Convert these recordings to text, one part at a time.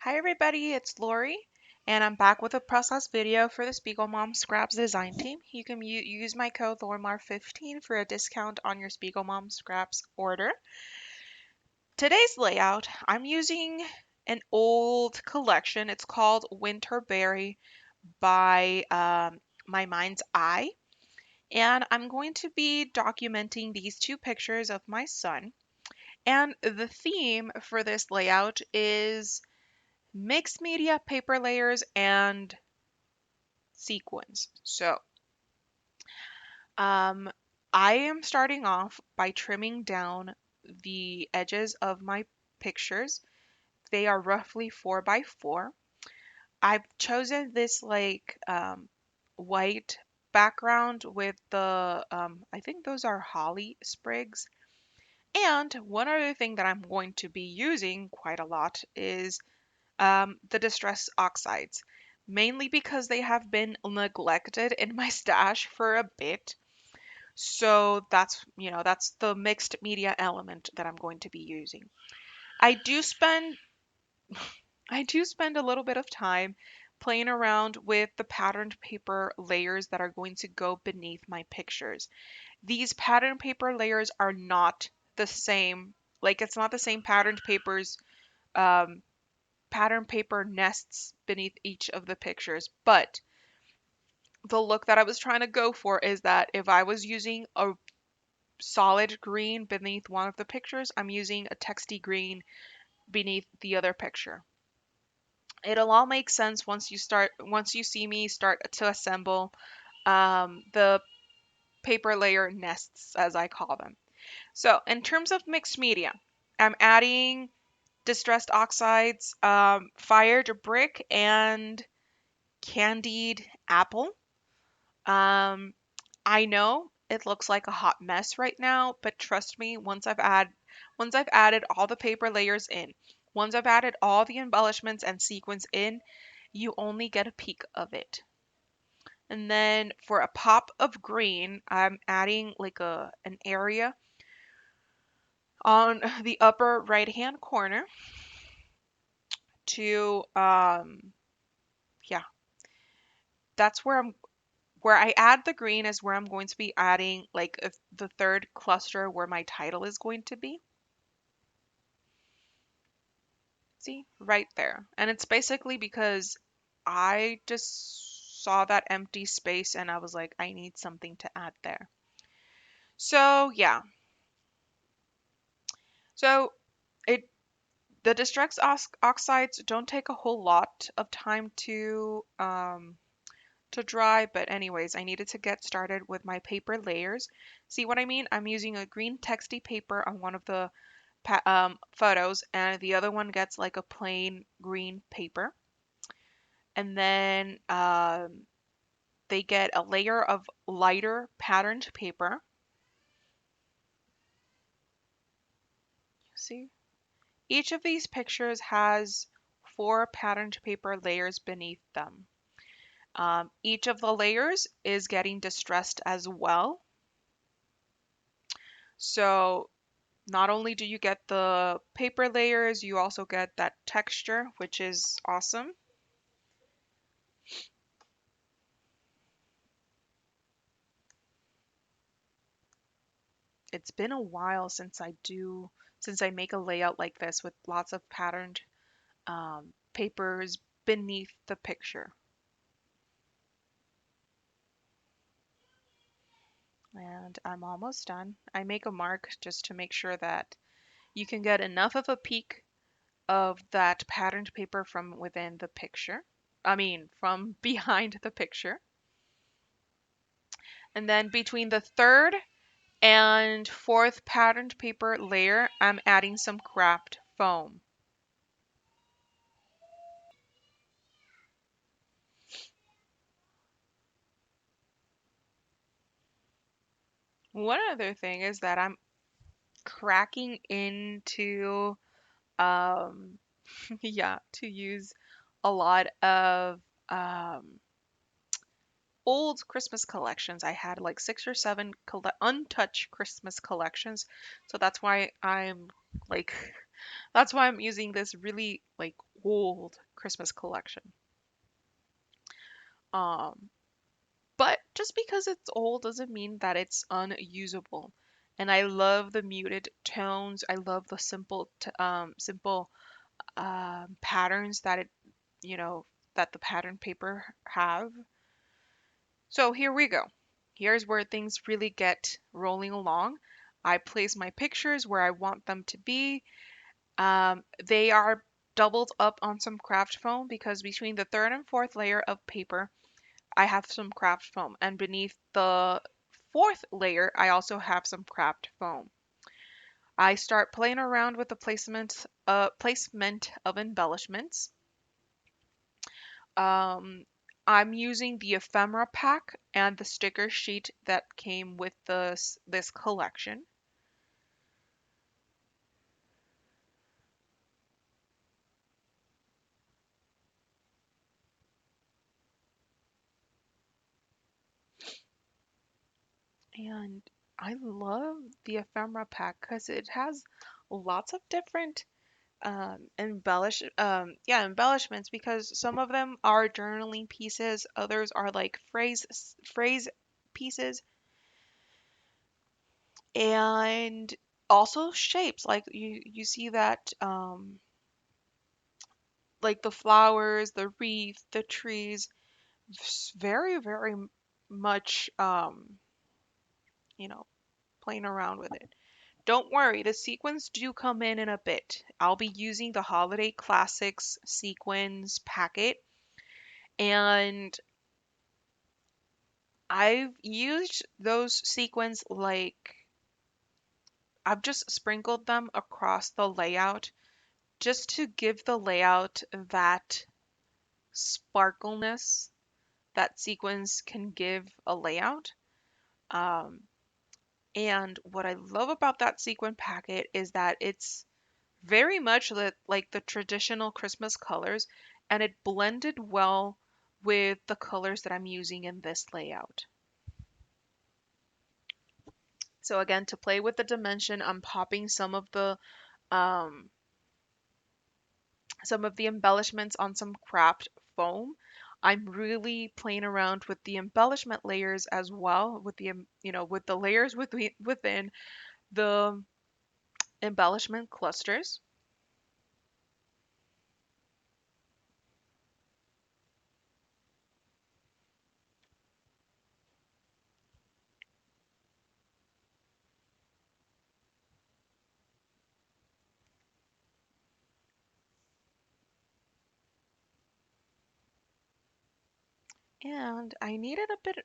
Hi everybody, it's Lori, and I'm back with a process video for the Spiegel Mom Scraps design team. You can use my code Lorimar15 for a discount on your Spiegel Mom Scraps order. Today's layout, I'm using an old collection. It's called Winterberry by My Mind's Eye, and I'm going to be documenting these two pictures of my son. And the theme for this layout is mixed media, paper layers, and sequins. Um, I am starting off by trimming down the edges of my pictures. They are roughly 4 by 4. I've chosen this white background with I think those are holly sprigs. And one other thing that I'm going to be using quite a lot is the distress oxides, mainly because they have been neglected in my stash for a bit. So that's the mixed media element that I'm going to be using. I do spend I do spend a little bit of time playing around with the patterned paper layers that are going to go beneath my pictures. These patterned paper layers are not the same, like it's not the same um, pattern paper nests beneath each of the pictures. But the look that I was trying to go for is that if I was using a solid green beneath one of the pictures, I'm using a texty green beneath the other picture. It'll all make sense once you see me start to assemble the paper layer nests, as I call them. So in terms of mixed media, I'm adding distressed oxides, fired brick, and candied apple. Um, I know it looks like a hot mess right now, but trust me, once I've added all the paper layers in, once I've added all the embellishments and sequins in, you only get a peek of it. And then for a pop of green, I'm adding like an area on the upper right hand corner to yeah, that's where I add the green is where I'm going to be adding like if the third cluster where my title is going to be. See, right there. And it's basically because I just saw that empty space and I was like, I need something to add there. So yeah. So it the distress oxides don't take a whole lot of time to dry, but anyways, I needed to get started with my paper layers. See what I mean? I'm using a green texty paper on one of the photos, and the other one gets like a plain green paper. And then they get a layer of lighter patterned paper. See? Each of these pictures has 4 patterned paper layers beneath them. Each of the layers is getting distressed as well. So not only do you get the paper layers, you also get that texture, which is awesome. It's been a while since I make a layout like this with lots of patterned papers beneath the picture. And I'm almost done. I make a mark just to make sure that you can get enough of a peek of that patterned paper from within the picture. I mean, from behind the picture. And then between the third and fourth patterned paper layer, I'm adding some craft foam. One other thing is that I'm cracking into um yeah, to use a lot of um old Christmas collections. I had like 6 or 7 untouched Christmas collections. So like that's why I'm using this really like old Christmas collection. Um, but just because it's old doesn't mean that it's unusable. And I love the muted tones. I love the simple patterns that that the pattern paper have. So here we go. Here's where things really get rolling along. I place my pictures where I want them to be. They are doubled up on some craft foam because between the third and fourth layer of paper, I have some craft foam, and beneath the fourth layer, I also have some craft foam. I start playing around with the placement of embellishments. Um, I'm using the ephemera pack and the sticker sheet that came with this collection. And I love the ephemera pack because it has lots of different embellishments because some of them are journaling pieces, others are like phrase pieces, and also shapes. Like you see that like the flowers, the wreath, the trees, very much you know, playing around with it. Don't worry, the sequins do come in a bit. I'll be using the Holiday Classics sequins packet, and I've used those sequins like I've just sprinkled them across the layout just to give the layout that sparkleness that sequins can give a layout. Um, and what I love about that sequin packet is that it's very much like the traditional Christmas colors, and it blended well with the colors that I'm using in this layout. So again, to play with the dimension, I'm popping um, some of the embellishments on some craft foam. I'm really playing around with the embellishment layers as well, with with the layers within the embellishment clusters. And I needed a bit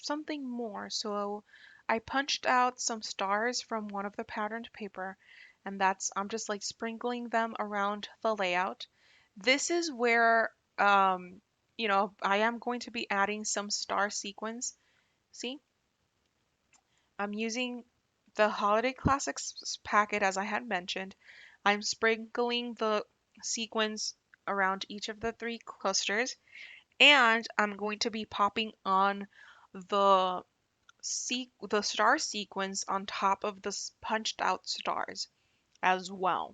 something more, so I punched out some stars from one of the patterned paper, and I'm just like sprinkling them around the layout. This is where I am going to be adding some star sequins. See, I'm using the Holiday Classics packet as I had mentioned. I'm sprinkling the sequins around each of the three clusters, and I'm going to be popping on the the star sequence on top of the punched out stars as well.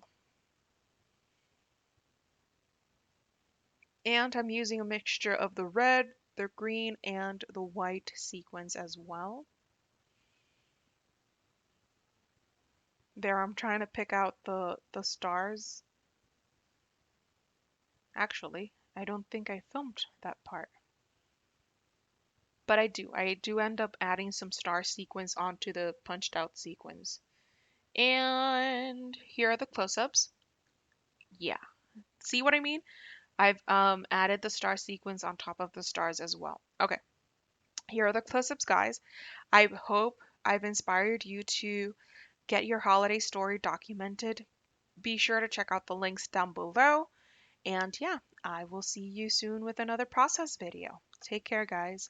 And I'm using a mixture of the red, the green, and the white sequins as well. There, I'm trying to pick out the stars. Actually, I don't think I filmed that part. But I do. I do end up adding some star sequins onto the punched out sequins. And here are the close-ups. Yeah. See what I mean? I've added the star sequence on top of the stars as well. Okay, here are the close-ups, guys. I hope I've inspired you to get your holiday story documented. Be sure to check out the links down below. And yeah, I will see you soon with another process video. Take care, guys.